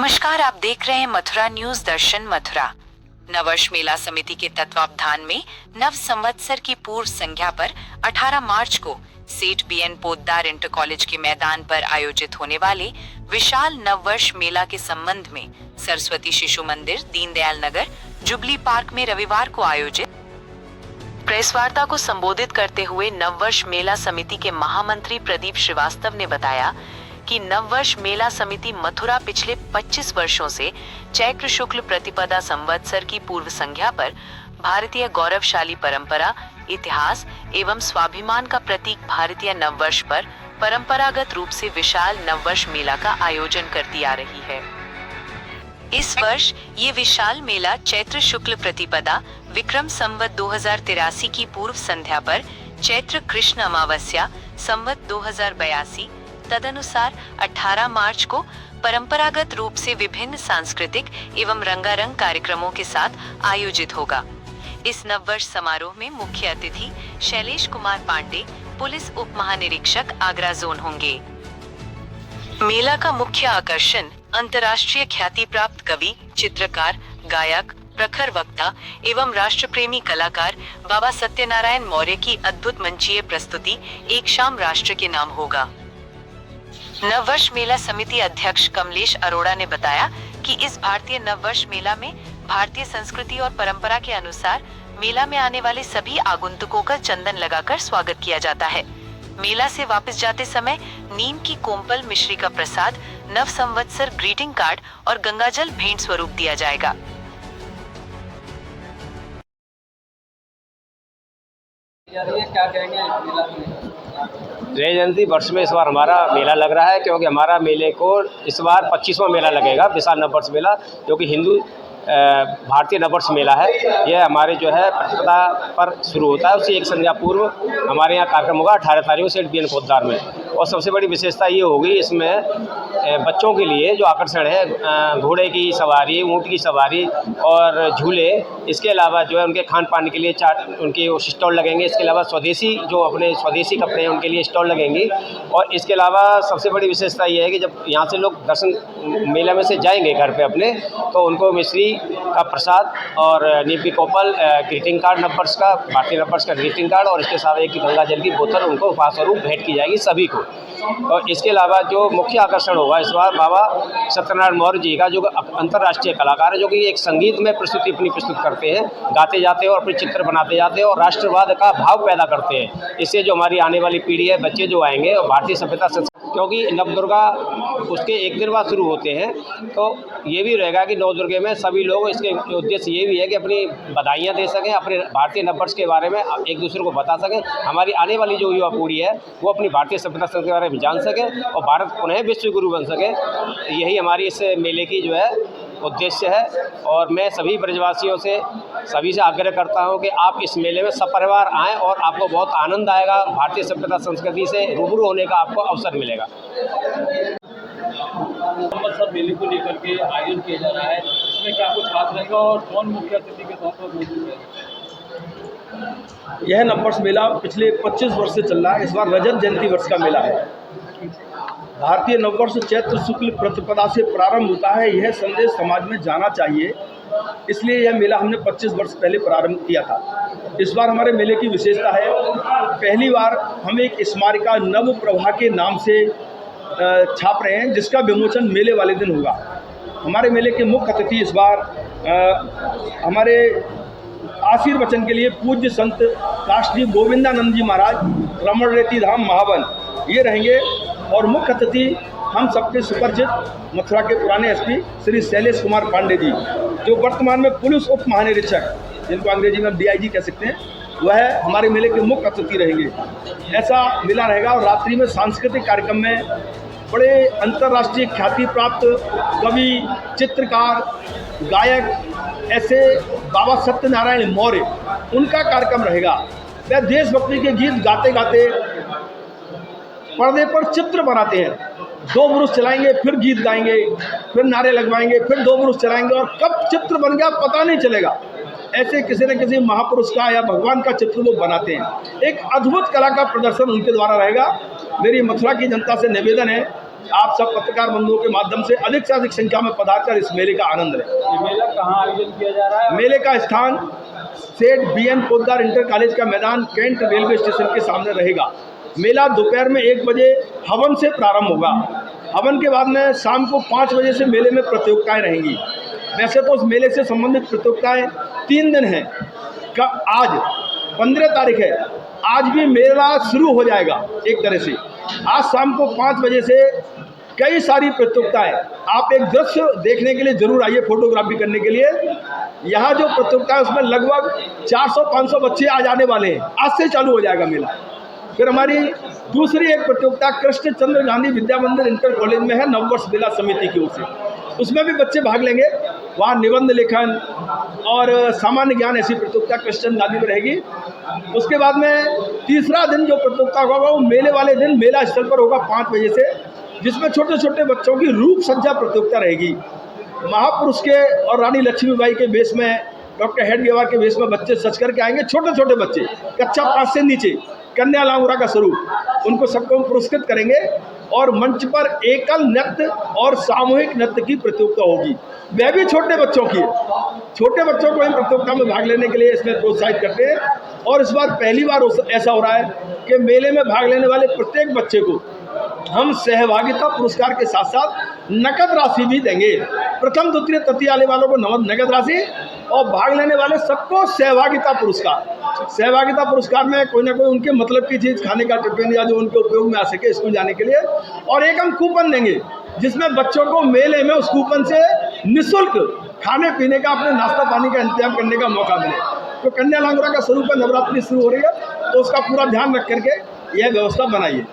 नमस्कार, आप देख रहे हैं मथुरा न्यूज दर्शन मथुरा। नववर्ष मेला समिति के तत्वावधान में नव संवत्सर की पूर्व संध्या पर 18 मार्च को सेठ बीएन पोद्दार इंटर कॉलेज के मैदान पर आयोजित होने वाले विशाल नववर्ष मेला के संबंध में सरस्वती शिशु मंदिर, दीनदयाल नगर, जुबली पार्क में रविवार को आयोजित प्रेस वार्ता को संबोधित करते हुए नववर्ष मेला समिति के महामंत्री प्रदीप श्रीवास्तव ने बताया कि नववर्ष मेला समिति मथुरा पिछले 25 वर्षों से चैत्र शुक्ल प्रतिपदा संवत्सर की पूर्व संध्या पर भारतीय गौरवशाली परंपरा, इतिहास एवं स्वाभिमान का प्रतीक भारतीय नववर्ष पर परंपरागत रूप से विशाल नववर्ष मेला का आयोजन करती आ रही है। इस वर्ष ये विशाल मेला चैत्र शुक्ल प्रतिपदा विक्रम संवत 2083 की पूर्व संध्या पर चैत्र कृष्ण अमावस्या संवत 2082 तदनुसार 18 मार्च को परंपरागत रूप से विभिन्न सांस्कृतिक एवं रंगारंग कार्यक्रमों के साथ आयोजित होगा। इस नववर्ष समारोह में मुख्य अतिथि शैलेश कुमार पांडे, पुलिस उप महानिरीक्षक आगरा जोन होंगे। मेला का मुख्य आकर्षण अंतर्राष्ट्रीय ख्याति प्राप्त कवि, चित्रकार, गायक, प्रखर वक्ता एवं राष्ट्र प्रेमी कलाकार बाबा सत्यनारायण मौर्य की अद्भुत मंचीय प्रस्तुति एक शाम राष्ट्र के नाम होगा। नववर्ष मेला समिति अध्यक्ष कमलेश अरोड़ा ने बताया कि इस भारतीय नववर्ष मेला में भारतीय संस्कृति और परंपरा के अनुसार मेला में आने वाले सभी आगंतुकों का चंदन लगाकर स्वागत किया जाता है। मेला से वापस जाते समय नीम की कोम्पल मिश्री का प्रसाद, नव संवत्सर ग्रीटिंग कार्ड और गंगाजल भेंट स्वरूप दिया जाएगा। क्या कहेंगे? जय जयंती वर्ष में इस बार हमारा मेला लग रहा है, क्योंकि हमारा मेले को इस बार 25वां मेला लगेगा, विशाल नववर्ष मेला, जो कि हिंदू भारतीय नववर्ष मेला है। यह हमारे जो है प्रतिपदा पर शुरू होता है, उससे एक संध्या पूर्व हमारे यहाँ कार्यक्रम होगा 18 तारीख को सेठ बीएन पोद्दार में। और सबसे बड़ी विशेषता ये होगी इसमें बच्चों के लिए जो आकर्षण है, घोड़े की सवारी, ऊँट की सवारी और झूले, इसके अलावा जो है उनके खान पान के लिए चाट, उनके वो स्टॉल लगेंगे। इसके अलावा स्वदेशी जो अपने स्वदेशी कपड़े हैं उनके लिए स्टॉल लगेंगी। और इसके अलावा सबसे बड़ी विशेषता ये है कि जब यहाँ से लोग दर्शन मेला में से जाएंगे घर पे अपने, तो उनको मिश्री का प्रसाद और नीम की कोपल, ग्रीटिंग कार्ड नववर्ष का, भारतीय नववर्ष का ग्रीटिंग कार्ड और इसके साथ एक गंगा जल की बोतल उनको उपहार स्वरूप भेंट की जाएगी सभी को। और इसके अलावा जो मुख्य आकर्षण होगा इस बार बाबा सत्यनारायण मौर्य जी का, जो अंतर्राष्ट्रीय कलाकार है, जो कि एक संगीत में प्रस्तुति अपनी प्रस्तुत करते हैं, गाते जाते हैं और अपने चित्र बनाते जाते हैं और राष्ट्रवाद का भाव पैदा करते हैं। इससे जो हमारी आने वाली पीढ़ी है, बच्चे जो आएंगे और भारतीय सभ्यता, क्योंकि नवदुर्गा उसके एक दिन बाद शुरू होते हैं, तो ये भी रहेगा कि नवदुर्गे में सभी लोग, इसके उद्देश्य ये भी है कि अपनी बधाइयाँ दे सकें, अपने भारतीय नववर्ष के बारे में एक दूसरे को बता सकें, हमारी आने वाली जो युवा पीढ़ी है वो अपनी भारतीय सभ्यता के बारे में जान सके और भारत पुनः विश्व गुरु बन सके। यही हमारी इस मेले की जो है उद्देश्य है। और मैं सभी ब्रजवासियों से, सभी से आग्रह करता हूं कि आप इस मेले में सपरिवार आएँ और आपको बहुत आनंद आएगा, भारतीय सभ्यता संस्कृति से रूबरू होने का आपको अवसर मिलेगा। सब मेले को लेकर के आयोजन किया जा रहा है, इसमें क्या कुछ खास रहेगा और कौन मुख्य अतिथि के तौर पर मौजूद है? यह नववर्ष मेला पिछले 25 वर्ष से चल रहा है। इस बार रजत जयंती वर्ष का मेला है। भारतीय नववर्ष चैत्र शुक्ल प्रतिपदा से प्रारंभ होता है, यह संदेश समाज में जाना चाहिए, इसलिए यह मेला हमने 25 वर्ष पहले प्रारंभ किया था। इस बार हमारे मेले की विशेषता है, पहली बार हम एक स्मारिका नव प्रभा के नाम से छाप रहे हैं, जिसका विमोचन मेले वाले दिन होगा। हमारे मेले के मुख्य अतिथि इस बार हमारे आशीर्वचन के लिए पूज्य संत काशी गोविंदानंद जी महाराज, रमण रेती धाम महावन, ये रहेंगे। और मुख्य अतिथि हम सबके सुपरिचित मथुरा के पुराने एसपी श्री शैलेश कुमार पांडे जी, जो वर्तमान में पुलिस उप महानिरीक्षक, जिनको अंग्रेजी में DIG कह सकते हैं, वह हमारे मेले के मुख्य अतिथि रहेंगे। ऐसा मेला रहेगा। और रात्रि में सांस्कृतिक कार्यक्रम में बड़े अंतर्राष्ट्रीय ख्याति प्राप्त कवि, चित्रकार, गायक, ऐसे बाबा सत्यनारायण मौर्य, उनका कार्यक्रम रहेगा। वह देशभक्ति के गीत गाते गाते पर्दे पर चित्र बनाते हैं। 2 ब्रुश चलाएंगे, फिर गीत गाएंगे, फिर नारे लगवाएंगे, फिर 2 ब्रुश चलाएंगे और कब चित्र बन गया पता नहीं चलेगा। ऐसे किसी न किसी महापुरुष का या भगवान का चित्र वो बनाते हैं। एक अद्भुत कला का प्रदर्शन उनके द्वारा रहेगा। मेरी मथुरा की जनता से निवेदन है आप सब पत्रकार बंधुओं के माध्यम से अधिक संख्या में पधार कर इस मेले का आनंद लें। ये मेला कहाँ आयोजन किया जा रहा है? मेले का स्थान सेठ BN पोद्दार इंटर कॉलेज का मैदान कैंट रेलवे स्टेशन के सामने रहेगा। मेला दोपहर में 1 बजे हवन से प्रारंभ होगा। हवन के बाद में शाम को 5 बजे से मेले में प्रतियोगिताएं रहेंगी। वैसे तो उस मेले से संबंधित प्रतियोगिताएं 3 दिन हैं। आज 15 तारीख है, आज भी मेला शुरू हो जाएगा एक तरह से। आज शाम को 5 बजे से कई सारी प्रतियोगिताएं, आप एक दृश्य देखने के लिए जरूर आइए, फोटोग्राफी करने के लिए। यहाँ जो प्रतियोगिता है उसमें लगभग 400-500 बच्चे आज आने वाले हैं। आज से चालू हो जाएगा मेला। फिर हमारी दूसरी एक प्रतियोगिता कृष्णचंद्र गांधी विद्या मंदिर इंटर कॉलेज में है, नववर्ष मेला समिति की ओर से। उसमें भी बच्चे भाग लेंगे। वहाँ निबंध लेखन और सामान्य ज्ञान ऐसी प्रतियोगिता कृष्णचंद्र गांधी में रहेगी। उसके बाद में तीसरा दिन जो प्रतियोगिता होगा वो मेले वाले दिन मेला स्थल पर होगा 5 बजे से, जिसमें छोटे छोटे बच्चों की रूप सज्जा प्रतियोगिता रहेगी। महापुरुष के और रानी लक्ष्मीबाई के वेश में, डॉक्टर हेडगेवार के वेश में बच्चे सज करके आएंगे। छोटे छोटे बच्चे कक्षा 5 से नीचे, कन्या लांगुरा का स्वरूप, उनको सबको पुरस्कृत करेंगे। और मंच पर एकल नृत्य और सामूहिक नृत्य की प्रतियोगिता होगी, वह भी छोटे बच्चों की। छोटे बच्चों को इन प्रतियोगिता में भाग लेने के लिए इसमें प्रोत्साहित करते हैं। और इस बार पहली बार ऐसा हो रहा है कि मेले में भाग लेने वाले प्रत्येक बच्चे को हम सहभागिता पुरस्कार के साथ साथ नकद राशि भी देंगे। प्रथम द्वितीय तृतीय आने वालों को नकद राशि और भाग लेने वाले सबको सहभागिता पुरस्कार। सहभागिता पुरस्कार में कोई ना कोई उनके मतलब की चीज़, खाने का टिफिन या जो उनके उपयोग में आ सके स्कूल जाने के लिए। और एक हम कूपन देंगे जिसमें बच्चों को मेले में उस कूपन से निःशुल्क खाने पीने का, अपने नाश्ता पानी का इंतजाम करने का मौका मिले। तो कन्या लांगुरा का स्वरूप नवरात्रि शुरू हो रही है, तो उसका पूरा ध्यान रख करके यह व्यवस्था बनाइए।